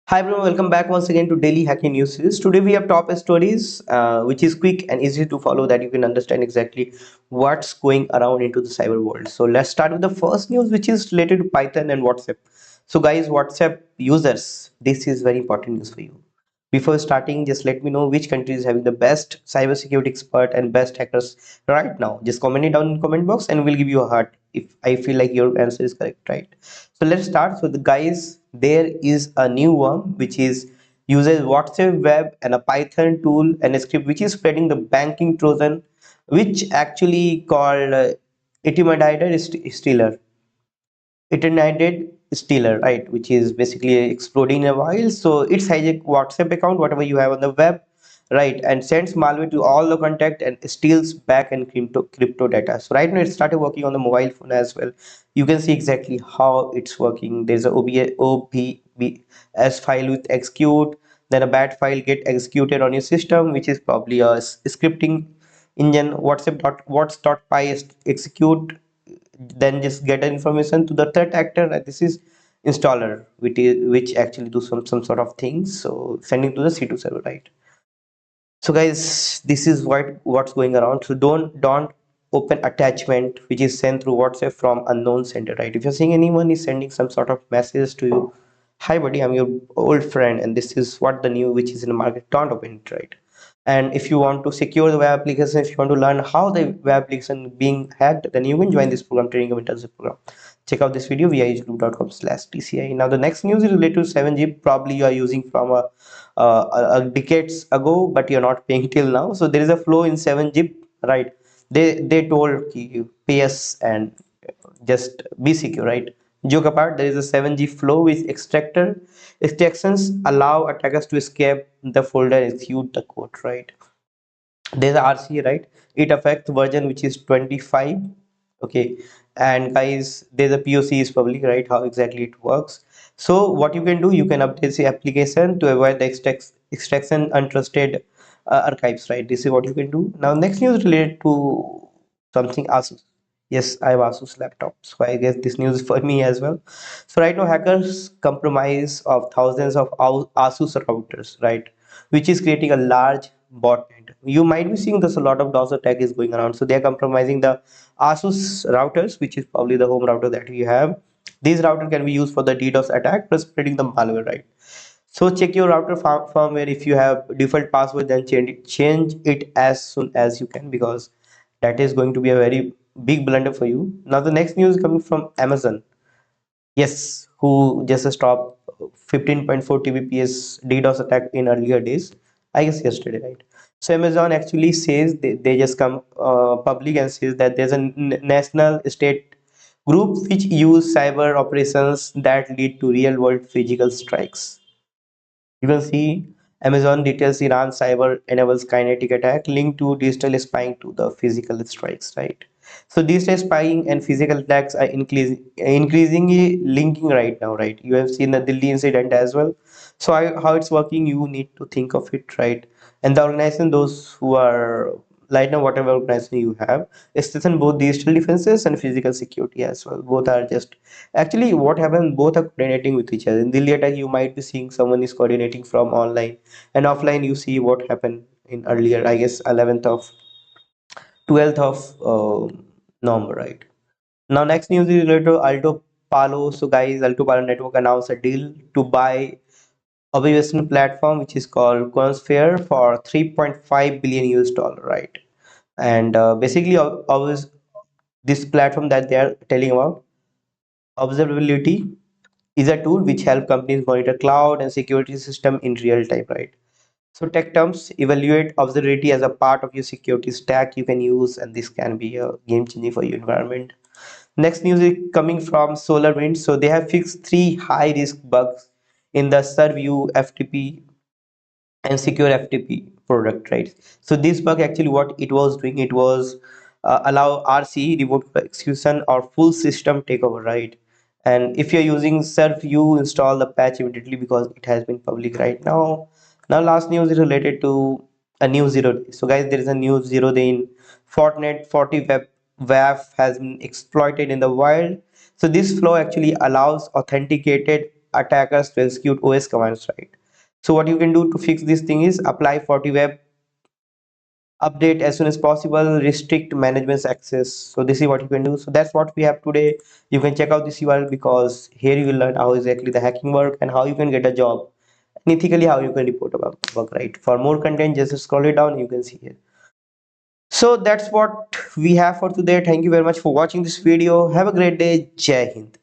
Hi everyone, welcome back once again to Daily Hacking News Series. Today we have top stories, which is quick and easy to follow that you can understand exactly what's going around into the cyber world. So let's start with the first news, which is related to Python and WhatsApp. So guys, WhatsApp users, this is very important news for you. Before starting, just let me know which country is having the best cybersecurity expert and best hackers right now. Just comment it down in comment box and we'll give you a heart if I feel like your answer is correct, right? So let's start. So the guys, there is a new one which is uses WhatsApp web and a Python tool and a script which is spreading the banking Trojan, which actually called intimidated stealer intimidated stealer, right, which is basically exploding in a while. So it's hijack WhatsApp account, whatever you have on the web, right, and sends malware to all the contact and steals back and crypto data. So right now it started working on the mobile phone as well. You can see exactly how it's working. There's a OBS file with execute, then a bad file get executed on your system, which is probably a scripting engine. what's.py execute, then just get an information to the threat actor, and this is installer, which actually do some sort of things, so sending to the C2 server, right? So guys, this is what's going around. So don't open attachment which is sent through WhatsApp from unknown sender, right? If you're seeing anyone is sending some sort of message to you, hi buddy, I'm your old friend and this is what the new which is in the market, don't open it, right? And if you want to secure the web application, if you want to learn how the web application being hacked, then you can join this program, training of internship program. Check out this video, viehgroup.com/tci. Now the next news is related to 7G. Probably you are using from a decades ago, but you're not paying till now. So there is a flow in 7G, right? They told you pay us and just be secure, right? Joke apart, there is a 7G flow with extractions allow attackers to escape the folder and execute the code, right? There's a RC, right? It affects version which is 25. Okay, and guys, there's a POC is public, right? How exactly it works. So what you can do, you can update the application to avoid the extraction untrusted archives, right? This is what you can do. Now next news related to something ASUS. Yes, I have ASUS laptop, so I guess this news is for me as well. So right now hackers compromise of thousands of ASUS routers, right, which is creating a large botnet. You might be seeing this, a lot of DOS attack is going around. So they are compromising the ASUS routers, which is probably the home router that we have. These router can be used for the DDoS attack plus spreading the malware, right? So check your router firmware. If you have default password, then change it as soon as you can, because that is going to be a very big blunder for you. Now the next news is coming from Amazon. Yes, who just stopped 15.4 Tbps DDoS attack in earlier days. I guess yesterday, right? So Amazon actually says they just come public and says that there's a national state group which use cyber operations that lead to real world physical strikes. You can see Amazon details Iran cyber enables kinetic attack linked to digital spying to the physical strikes, right? So digital spying and physical attacks are increasingly linking right now, right? You have seen the Delhi incident as well. So how it's working, you need to think of it, right? And the organization, those who are right now, whatever organization you have, strengthen both digital defenses and physical security as well. Both are just actually what happened, both are coordinating with each other. In Delhi attack, you might be seeing someone is coordinating from online, and offline you see what happened in earlier, I guess 11th of 12th of November, right? Now next news is related to Alto Palo. So guys, Alto Palo Network announced a deal to buy observation platform which is called Chronosphere for 3.5 billion US dollar, right? And basically, always this platform that they are telling about, observability, is a tool which help companies monitor cloud and security system in real time, right? So tech terms, evaluate observability as a part of your security stack you can use, and this can be a game changer for your environment. Next news is coming from SolarWinds. So they have fixed three high risk bugs in the Serv-U FTP and secure FTP product, right? So this bug actually what it was doing, it was allow RC, remote execution, or full system takeover, right? And if you're using Serv-U, install the patch immediately because it has been public right now. Now last news is related to a new zero day. So guys, there is a new 0 day in Fortinet FortiWeb WAF has been exploited in the wild. So this flow actually allows authenticated attackers to execute OS commands, right? So what you can do to fix this thing is apply FortiWeb update as soon as possible, restrict management's access. So this is what you can do. So that's what we have today. You can check out this URL because here you will learn how exactly the hacking work and how you can get a job, and ethically how you can report a bug, right? For more content, just scroll it down, you can see here. So that's what we have for today. Thank you very much for watching this video. Have a great day. Jai Hind.